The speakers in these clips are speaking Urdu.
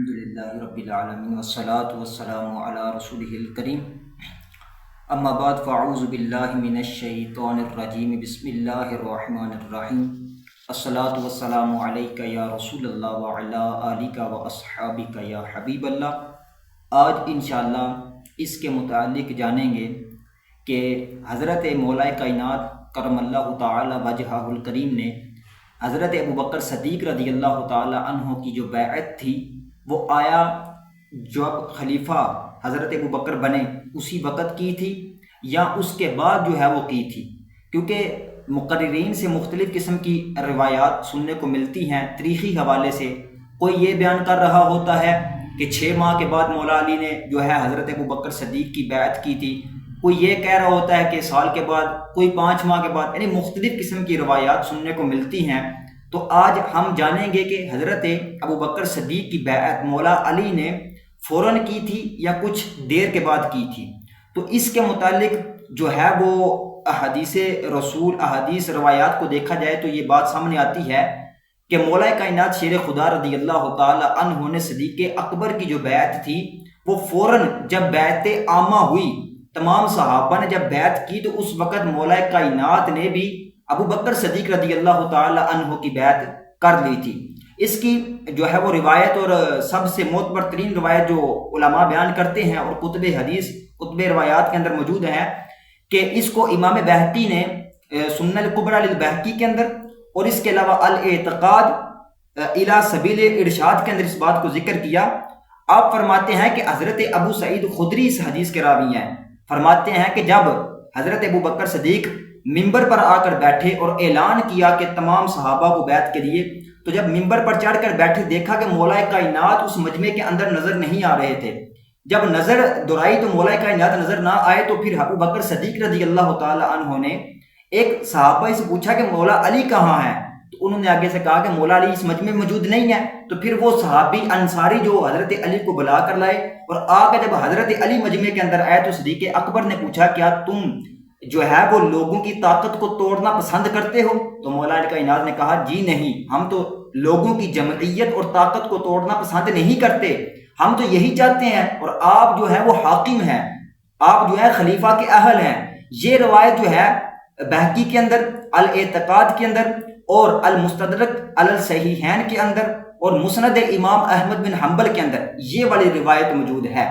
الحمدللہ رب العالمین والصلاة والسلام علی رسولہ الکریم اما بعد فاعوذ باللہ من الشیطان الرجیم بسم اللہ الرحمن الرحیم الصلاة والسلام علیکہ یا رسول اللہ وعلی آلک واصحابک یا حبیب اللہ۔ آج انشاءاللہ اس کے متعلق جانیں گے کہ حضرت مولا کائنات کرم اللہ تعالی وجہہ الکریم نے حضرت ابوبکر صدیق رضی اللہ تعالی عنہ کی جو بیعت تھی وہ آیا جب خلیفہ حضرت ابوبکر بنے اسی وقت کی تھی یا اس کے بعد جو ہے وہ کی تھی؟ کیونکہ مقررین سے مختلف قسم کی روایات سننے کو ملتی ہیں تاریخی حوالے سے۔ کوئی یہ بیان کر رہا ہوتا ہے کہ 6 ماہ کے بعد مولا علی نے جو ہے حضرت ابوبکر صدیق کی بیعت کی تھی، کوئی یہ کہہ رہا ہوتا ہے کہ سال کے بعد، کوئی 5 ماہ کے بعد، یعنی مختلف قسم کی روایات سننے کو ملتی ہیں۔ تو آج ہم جانیں گے کہ حضرت ابوبکر صدیق کی بیعت مولا علی نے فوراً کی تھی یا کچھ دیر کے بعد کی تھی۔ تو اس کے متعلق جو ہے وہ احادیث رسول، احادیث روایات کو دیکھا جائے تو یہ بات سامنے آتی ہے کہ مولا کائنات شیر خدا رضی اللہ تعالی عنہ نے صدیق اکبر کی جو بیعت تھی وہ فوراً جب بیعت عامہ ہوئی، تمام صحابہ نے جب بیعت کی تو اس وقت مولا کائنات نے بھی ابوبکر صدیق رضی اللہ تعالی عنہ کی بیعت کر لی تھی۔ اس کی جو ہے وہ روایت اور سب سے معتبر ترین روایت جو علماء بیان کرتے ہیں اور کتب حدیث، کتب روایات کے اندر موجود ہے کہ اس کو امام بہقی نے سنن الکبریٰ للبہقی کے اندر اور اس کے علاوہ الاعتقاد الی سبیل ارشاد کے اندر اس بات کو ذکر کیا۔ آپ فرماتے ہیں کہ حضرت ابو سعید خدری اس حدیث کے راوی ہیں، فرماتے ہیں کہ جب حضرت ابوبکر صدیق ممبر پر آ کر بیٹھے اور اعلان کیا کہ تمام صحابہ کو بیعت کے لیے، تو جب ممبر پر چڑھ کر بیٹھے دیکھا کہ مولا کائنات اس مجمع کے اندر نظر نہیں آ رہے تھے۔ جب نظر درائی تو مولا کائنات نظر نہ آئے تو پھر ابوبکر صدیق رضی اللہ تعالی عنہ نے ایک صحابہ سے پوچھا کہ مولا علی کہاں ہیں؟ تو انہوں نے آگے سے کہا کہ مولا علی اس مجمع میں موجود نہیں ہے۔ تو پھر وہ صحابی انصاری جو حضرت علی کو بلا کر لائے اور آ کے جب حضرت علی مجمع کے اندر آئے تو صدیق اکبر نے پوچھا کیا تم جو ہے وہ لوگوں کی طاقت کو توڑنا پسند کرتے ہو؟ تو مولا علی کائنات نے کہا جی نہیں، ہم تو لوگوں کی جمعیت اور طاقت کو توڑنا پسند نہیں کرتے، ہم تو یہی چاہتے ہیں، اور آپ جو ہے وہ حاکم ہیں، آپ جو ہے خلیفہ کے اہل ہیں۔ یہ روایت جو ہے بہقی کے اندر، الاعتقاد کے اندر اور المستدرک علی الصحیحین کے اندر اور مسند امام احمد بن حنبل کے اندر یہ والی روایت موجود ہے۔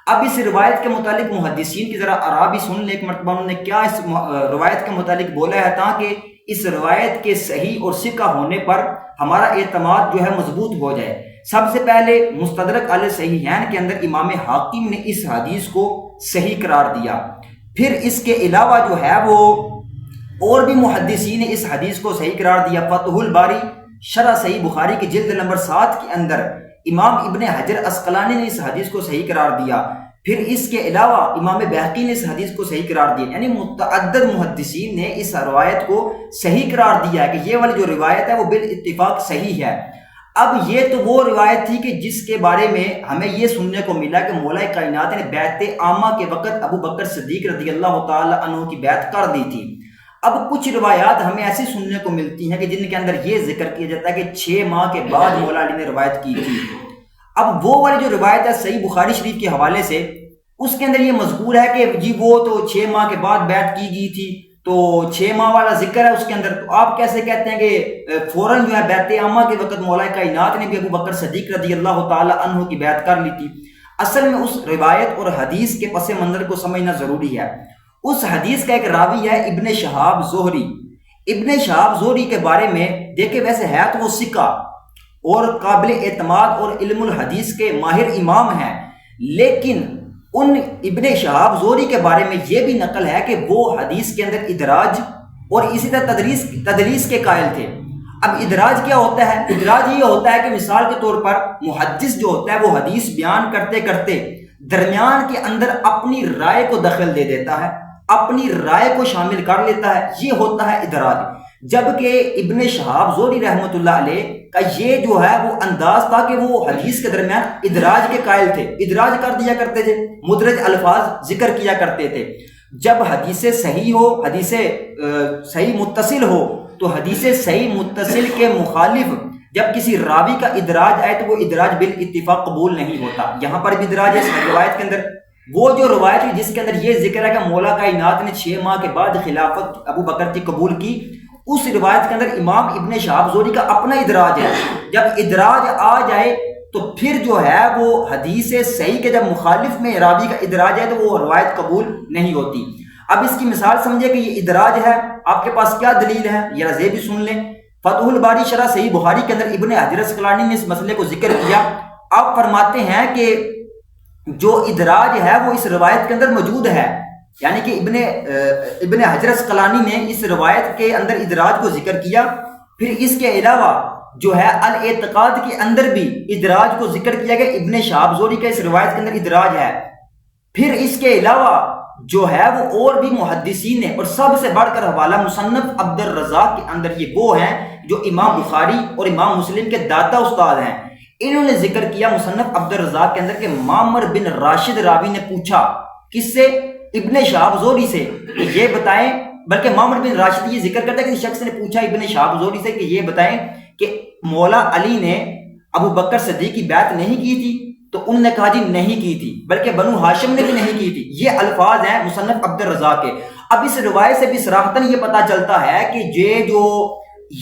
اب اس روایت کے متعلق محدثین کی ذرا آراء بھی سن لیں ایک مرتبہ انہوں نے کیا اس روایت کے متعلق بولا ہے، تاکہ اس روایت کے صحیح اور ثقہ ہونے پر ہمارا اعتماد جو ہے مضبوط ہو جائے۔ سب سے پہلے مستدرک علی صحیحین کے اندر امام حاکم نے اس حدیث کو صحیح قرار دیا۔ پھر اس کے علاوہ جو ہے وہ اور بھی محدثین نے اس حدیث کو صحیح قرار دیا۔ فتح الباری شرح صحیح بخاری کی جلد نمبر 7 کے اندر امام ابن حجر عسقلانی نے اس حدیث کو صحیح قرار دیا۔ پھر اس کے علاوہ امام بہقی نے اس حدیث کو صحیح قرار دیا، یعنی متعدد محدثین نے اس روایت کو صحیح قرار دیا ہے کہ یہ والی جو روایت ہے وہ بالاتفاق صحیح ہے۔ اب یہ تو وہ روایت تھی کہ جس کے بارے میں ہمیں یہ سننے کو ملا کہ مولا کائنات نے بیعت عامہ کے وقت ابوبکر صدیق رضی اللہ تعالی عنہ کی بیعت کر دی تھی۔ اب کچھ روایات ہمیں ایسی سننے کو ملتی ہیں کہ جن کے اندر یہ ذکر کیا جاتا ہے کہ 6 ماہ کے بعد مولا علی نے روایت کی تھی۔ اب وہ والی جو روایت ہے صحیح بخاری شریف کے حوالے سے، اس کے اندر یہ مذکور ہے کہ جی وہ تو 6 ماہ کے بعد بیعت کی گئی تھی، تو 6 ماہ والا ذکر ہے اس کے اندر۔ تو آپ کیسے کہتے ہیں کہ فوراً جو ہے بیعت عامہ کے وقت مولا کائنات نے بھی ابوبکر صدیق رضی اللہ تعالی عنہ کی بیعت کر لی تھی؟ اصل میں اس روایت اور حدیث کے پس منظر کو سمجھنا ضروری ہے۔ اس حدیث کا ایک راوی ہے ابن شہاب زہری۔ ابن شہاب زہری کے بارے میں دیکھیں ویسے ہے تو وہ ثقہ اور قابل اعتماد اور علم الحدیث کے ماہر امام ہیں، لیکن ان ابن شہاب زہری کے بارے میں یہ بھی نقل ہے کہ وہ حدیث کے اندر ادراج اور اسی طرح تدلیس کے قائل تھے۔ اب ادراج کیا ہوتا ہے؟ ادراج یہ ہوتا ہے کہ مثال کے طور پر محدث جو ہوتا ہے وہ حدیث بیان کرتے کرتے درمیان کے اندر اپنی رائے کو دخل دے دیتا ہے، اپنی رائے کو شامل کر لیتا ہے، یہ ہوتا ہے ادراج۔ جبکہ ابن شہاب زہری رحمۃ اللہ علیہ کا یہ جو ہے وہ انداز تھا کہ وہ حدیث کے درمیان ادراج کے قائل تھے، ادراج کر دیا کرتے تھے، مدرج الفاظ ذکر کیا کرتے تھے۔ جب حدیث صحیح ہو، حدیث صحیح متصل ہو، تو حدیث صحیح متصل کے مخالف جب کسی راوی کا ادراج آئے تو وہ ادراج بالاتفاق قبول نہیں ہوتا. یہاں پر بھی ادراج ہے اس روایت کے اندر. وہ جو روایت ہے جس کے اندر یہ ذکر ہے کہ مولا کائنات نے 6 ماہ کے بعد خلافت ابو بکر کی قبول کی، اس روایت کے اندر امام ابن شہاب زہری کا اپنا ادراج ہے. جب ادراج آ جائے تو پھر جو ہے وہ حدیث صحیح کے جب مخالف میں راوی کا ادراج ہے تو وہ روایت قبول نہیں ہوتی. اب اس کی مثال سمجھے کہ یہ ادراج ہے، آپ کے پاس کیا دلیل ہے، یہ رضی بھی سن لیں. فتح الباری شرح صحیح بخاری کے اندر ابن حجر اسقلانی نے اس مسئلے کو ذکر کیا. آپ فرماتے ہیں کہ جو ادراج ہے وہ اس روایت کے اندر موجود ہے، یعنی کہ ابن حجر اسقلانی نے اس روایت کے اندر ادراج کو ذکر کیا. پھر اس کے علاوہ جو ہے الاعتقاد کے اندر بھی ادراج کو ذکر کیا گیا، ابن شہاب زہری کا اس روایت کے اندر ادراج ہے. پھر اس کے علاوہ جو ہے وہ اور بھی محدثین نے، اور سب سے بڑھ کر حوالہ مصنف عبد الرزاق کے اندر یہ وہ ہیں جو امام بخاری اور امام مسلم کے دادا استاد ہیں. انہوں نے ذکر کیا مصنف عبد الرزاق کے اندر کہ معمر بن راشد راوی نے پوچھا کس سے؟ ابن شہاب زہری سے، کہ یہ بتائیں، بلکہ معمر بن راشد یہ ذکر کرتا ہے کہ شخص نے پوچھا ابن شہاب زہری سے کہ یہ بتائیں کہ مولا علی نے ابو بکر صدیق کی بیعت نہیں کی تھی؟ تو انہوں نے کہا جی نہیں کی تھی، بلکہ بنو ہاشم نے بھی نہیں کی تھی. یہ الفاظ ہیں مصنف عبد الرزاق کے. اب اس روایت سے بھی صراحتاً یہ پتہ چلتا ہے کہ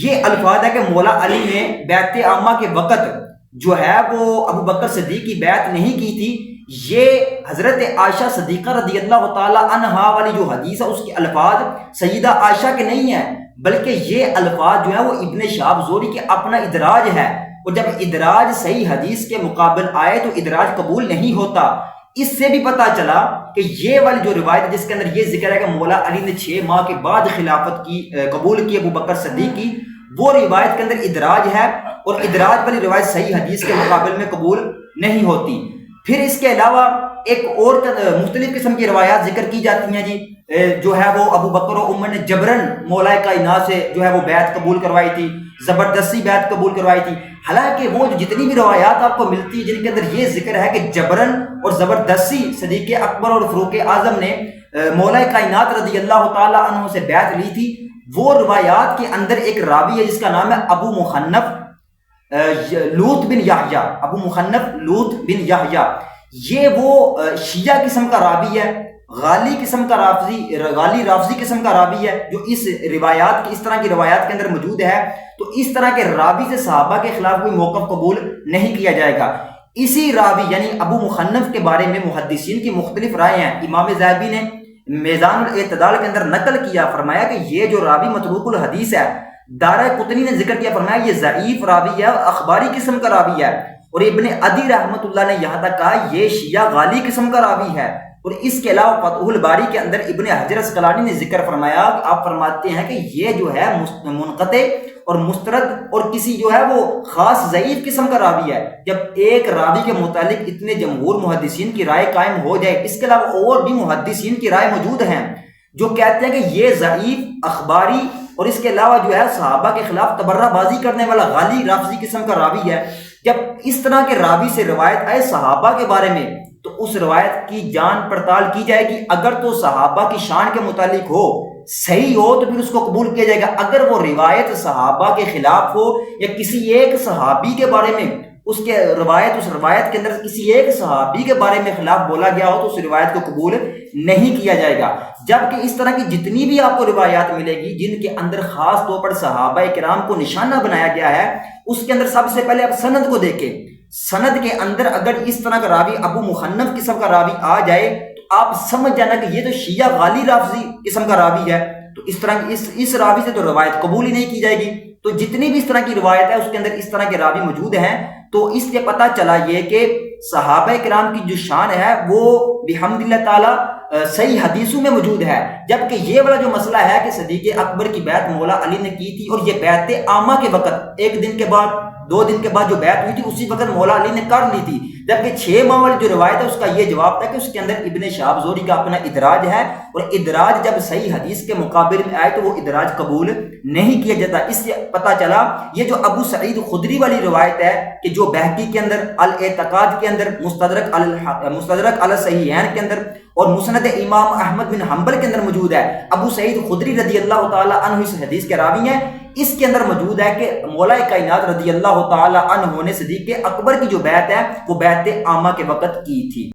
یہ الفاظ ہے کہ مولا علی نے بیعت عامہ کے وقت جو ہے وہ ابو بکر صدیق کی بیعت نہیں کی تھی. یہ حضرت عائشہ صدیقہ رضی اللہ تعالی عنہا والی جو حدیث ہے اس کے الفاظ سیدہ عائشہ کے نہیں ہیں، بلکہ یہ الفاظ جو ہے وہ ابن شہاب زہری کے اپنا ادراج ہے. اور جب ادراج صحیح حدیث کے مقابل آئے تو ادراج قبول نہیں ہوتا. اس سے بھی پتہ چلا کہ یہ والی جو روایت جس کے اندر یہ ذکر ہے کہ مولا علی نے 6 ماہ کے بعد خلافت کی قبول کی ابو بکر صدیق کی، وہ روایت کے اندر ادراج ہے، اور ادراج والی روایت صحیح حدیث کے مقابل میں قبول نہیں ہوتی. پھر اس کے علاوہ ایک اور مختلف قسم کی روایات ذکر کی جاتی ہیں جی، جو ہے وہ ابو بکر و عمر نے جبرن مولا کائنات سے جو ہے وہ بیعت قبول کروائی تھی، زبردستی بیعت قبول کروائی تھی. حالانکہ وہ جو جتنی بھی روایات آپ کو ملتی ہیں جن کے اندر یہ ذکر ہے کہ جبرن اور زبردستی صدیق اکبر اور فاروق اعظم نے مولا کائنات رضی اللہ تعالی عنہ سے بیعت لی تھی، وہ روایات کے اندر ایک راوی ہے جس کا نام ہے ابو مخنف لوط بن یحییٰ. ابو مخنف لوط بن یحییٰ یہ وہ شیعہ قسم کا راوی ہے، غالی رافضی قسم کا راوی ہے جو اس طرح کی روایات کے اندر موجود ہے. تو اس طرح کے راوی سے صحابہ کے خلاف کوئی موقف قبول نہیں کیا جائے گا. اسی راوی یعنی ابو مخنف کے بارے میں محدثین کی مختلف رائے ہیں. امام ذہبی نے میزان الاعتدال کے اندر نقل کیا، فرمایا کہ یہ جو راوی متروک الحدیث ہے، دارہ قطنی نے ذکر کیا، فرمایا یہ ضعیف راوی ہے، اخباری قسم کا راوی ہے. اور ابن عدی رحمۃ اللہ نے یہاں تک کہا یہ شیعہ غالی قسم کا راوی ہے. اور اس کے علاوہ فتح الباری کے اندر ابن حجر اسقلانی نے ذکر فرمایا، آپ فرماتے ہیں کہ یہ جو ہے منقطع اور مسترد اور کسی جو ہے وہ خاص ضعیف قسم کا راوی ہے. جب ایک راوی کے متعلق اتنے جمہور محدثین کی رائے قائم ہو جائے، اس کے علاوہ اور بھی محدثین کی رائے موجود ہیں جو کہتے ہیں کہ یہ ضعیف اخباری اور اس کے علاوہ جو ہے صحابہ کے خلاف تبرہ بازی کرنے والا غالی رافضی قسم کا راوی ہے. جب اس طرح کے راوی سے روایت آئے صحابہ کے بارے میں تو اس روایت کی جان پڑتال کی جائے گی. اگر تو صحابہ کی شان کے متعلق ہو، صحیح ہو، تو پھر اس کو قبول کیا جائے گا. اگر وہ روایت صحابہ کے خلاف ہو یا کسی ایک صحابی کے بارے میں اس روایت کے اندر کسی ایک صحابی کے بارے میں خلاف بولا گیا ہو تو اس روایت کو قبول نہیں کیا جائے گا. جبکہ اس طرح کی جتنی بھی آپ کو روایات ملے گی جن کے اندر خاص طور پر صحابہ کرام کو نشانہ بنایا گیا ہے، اس کے اندر سب سے پہلے آپ سند کو دیکھیں. سند کے اندر اگر اس طرح کا راوی ابو مخنف قسم کا راوی آ جائے تو آپ سمجھ جانا کہ یہ تو شیعہ غالی رافضی قسم کا راوی ہے. تو اس طرح اس راوی سے تو روایت قبول ہی نہیں کی جائے گی. تو جتنی بھی اس طرح کی روایت ہے اس کے اندر اس طرح کے راوی موجود ہیں. تو اس سے پتہ چلا یہ کہ صحابہ کرام کی جو شان ہے وہ بحمد اللہ تعالی صحیح حدیثوں میں موجود ہے. جبکہ یہ والا جو مسئلہ ہے کہ صدیق اکبر کی بیعت مولا علی نے کی تھی اور یہ بیعت عامہ کے وقت 1 دن کے بعد 2 دن کے بعد جو بیعت ہوئی تھی اسی وقت مولا علی نے کر لی تھی. جبکہ 6 ماہ والی جو روایت ہے اس کا یہ جواب تھا کہ اس کے اندر ابن شہاب زہری کا اپنا ادراج ہے، اور ادراج جب صحیح حدیث کے مقابل میں آئے تو وہ ادراج قبول نہیں کیا جاتا. اس سے پتہ چلا یہ جو ابو سعید خدری والی روایت ہے کہ جو بہقی کے اندر الاعتقاد کے اندر مستدرک علی صحیحین کے اندر اور مسند امام احمد بن حنبل کے اندر موجود ہے، ابو سعید خدری رضی اللہ تعالی عنہ اس حدیث کے راوی ہیں. اس کے اندر موجود ہے کہ مولا کائنات رضی اللہ تعالی عنہ نے صدیق اکبر کی جو بیعت ہے وہ بیعت عامہ کے وقت کی تھی۔